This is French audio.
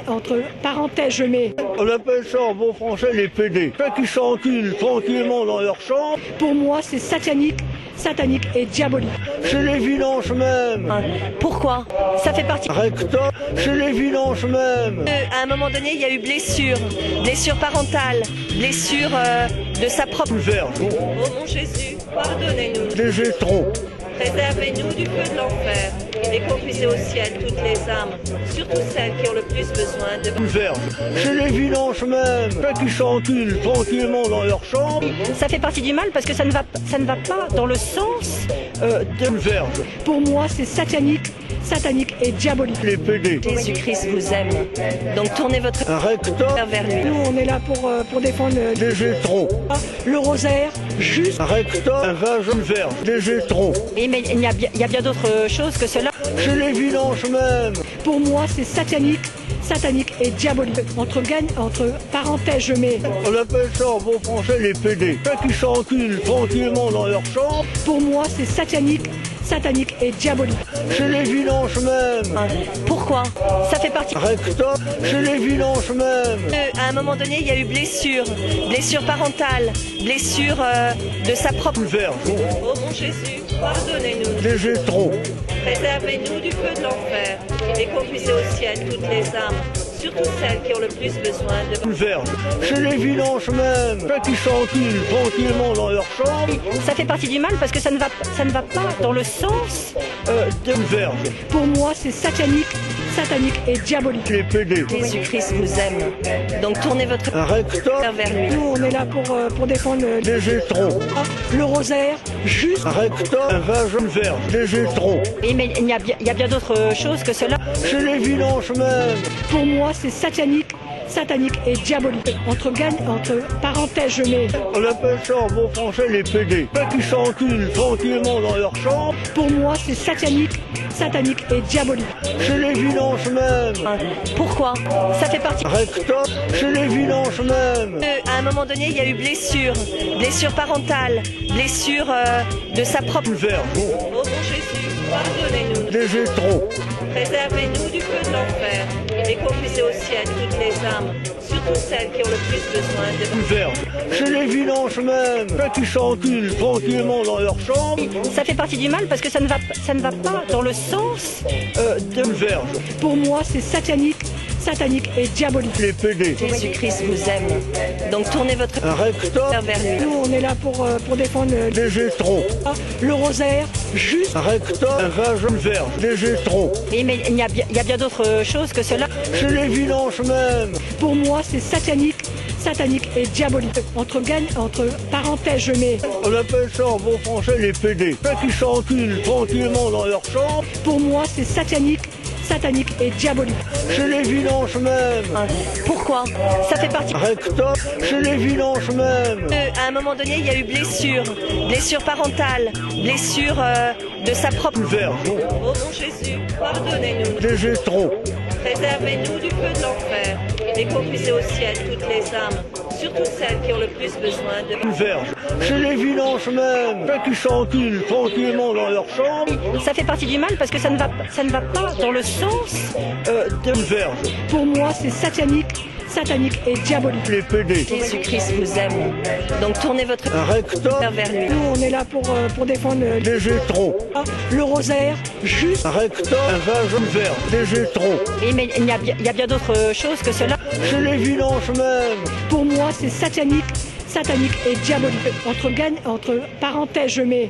Entre parenthèses, je mets. On appelle ça en bon français les PD. Ceux qui s'enculent tranquillement dans leur chambre. Pour moi, c'est satanique et diabolique. C'est les vidanges même. Pourquoi? Ça fait partie. Rectum, c'est les vidanges même. À un moment donné, il y a eu blessure parentale, blessure de sa propre. Verge, Ô mon Jésus, pardonnez-nous, des étrons. préservez-nous du feu de l'enfer et conduisez au ciel toutes les âmes, surtout celles qui ont le plus besoin de Verge, c'est les vidanges même. Ceux qui s'enculent tranquillement dans leur chambre. Ça fait partie du mal parce que ça ne va pas dans le sens de... Verge, Pour moi, c'est satanique et diabolique. les PD. Jésus-Christ vous aime, donc tournez votre Rectum, cœur vers lui. Nous, on est là pour défendre des étrons. le rosaire, juste. Rectum, un vagin verge, des étrons. Oui, mais il y a bien d'autres choses que cela. C'est les vidanges même. Pour moi, c'est satanique et diabolique. Entre parenthèses, je mets. On appelle ça en bon français les PD. Ceux qui s'enculent tranquillement dans leur chambre. Pour moi, c'est satanique et diabolique. C'est les vidanges même. Pourquoi? Ça fait partie. Rectum, c'est les vidanges même. À un moment donné, il y a eu blessure parentale, blessure de sa propre. Verge, Ô mon Jésus, pardonnez-nous, des étrons. préservez-nous du feu de l'enfer et conduisez au ciel toutes les âmes, surtout celles qui ont le plus besoin de... Verge, c'est les vidanges même. Ceux qui s'enculent tranquillement dans leur chambre. Ça fait partie du mal parce que ça ne va pas dans le sens de... Verge, Pour moi, c'est satanique et diabolique. les PD. Jésus-Christ vous aime, donc tournez votre Rectum, cœur vers lui. Nous, on est là pour défendre des étrons. le rosaire, juste. Rectum, un vagin verge, des étrons. Oui, mais il y a bien d'autres choses que cela. C'est les vidanges même. Pour moi, c'est satanique et diabolique. Entre parenthèses, je mets. On appelle ça en bon français les PD. Ceux qui s'enculent tranquillement dans leur chambre. Pour moi, c'est satanique et diabolique. C'est les vidanges même. Pourquoi? Ça fait partie. Rectum, c'est les vidanges même. À un moment donné, il y a eu blessure parentale, blessure de sa propre. Verge, Ô mon Jésus, pardonnez-nous, des étrons. préservez-nous du feu de l'enfer et conduisez au ciel toutes les âmes, surtout celles qui ont le plus besoin de... Verge, c'est les vidanges même. Ceux qui s'enculent tranquillement dans leur chambre. Ça fait partie du mal parce que ça ne va pas dans le sens de... Verge, Pour moi, c'est satanique et diabolique. les PD. Jésus-Christ vous aime, donc tournez votre Rectum, cœur vers lui. Nous, on est là pour défendre des étrons. le rosaire, juste. Rectum, un vagin verge, des étrons. Oui, mais il y a bien d'autres choses que cela. C'est les vidanges même. Pour moi, c'est satanique et diabolique. Entre parenthèses, je mets. On appelle ça en bon français les PD. Ceux qui s'enculent tranquillement dans leur chambre. Pour moi, c'est satanique et diabolique. C'est les vidanges même. Pourquoi? Ça fait partie. Rectum, c'est les vidanges même. À un moment donné, il y a eu blessure parentale, blessure de sa propre. Verge, Ô mon Jésus, pardonnez-nous, des étrons. préservez-nous du feu de l'enfer et conduisez au ciel toutes les âmes, surtout celles qui ont le plus besoin de... Verge, c'est les vidanges même. Ceux qui s'enculent tranquillement dans leur chambre. Ça fait partie du mal parce que ça ne va pas dans le sens de... Verge, Pour moi, c'est satanique et diabolique. les PD. Jésus-Christ vous aime, donc tournez votre Rectum, cœur vers lui. Nous, on est là pour défendre des étrons. le rosaire, juste. Rectum, un vagin verge, des étrons. Oui, mais il y a bien d'autres choses que cela. C'est les vidanges même. Pour moi, c'est satanique et diabolique. Entre parenthèses, je mets.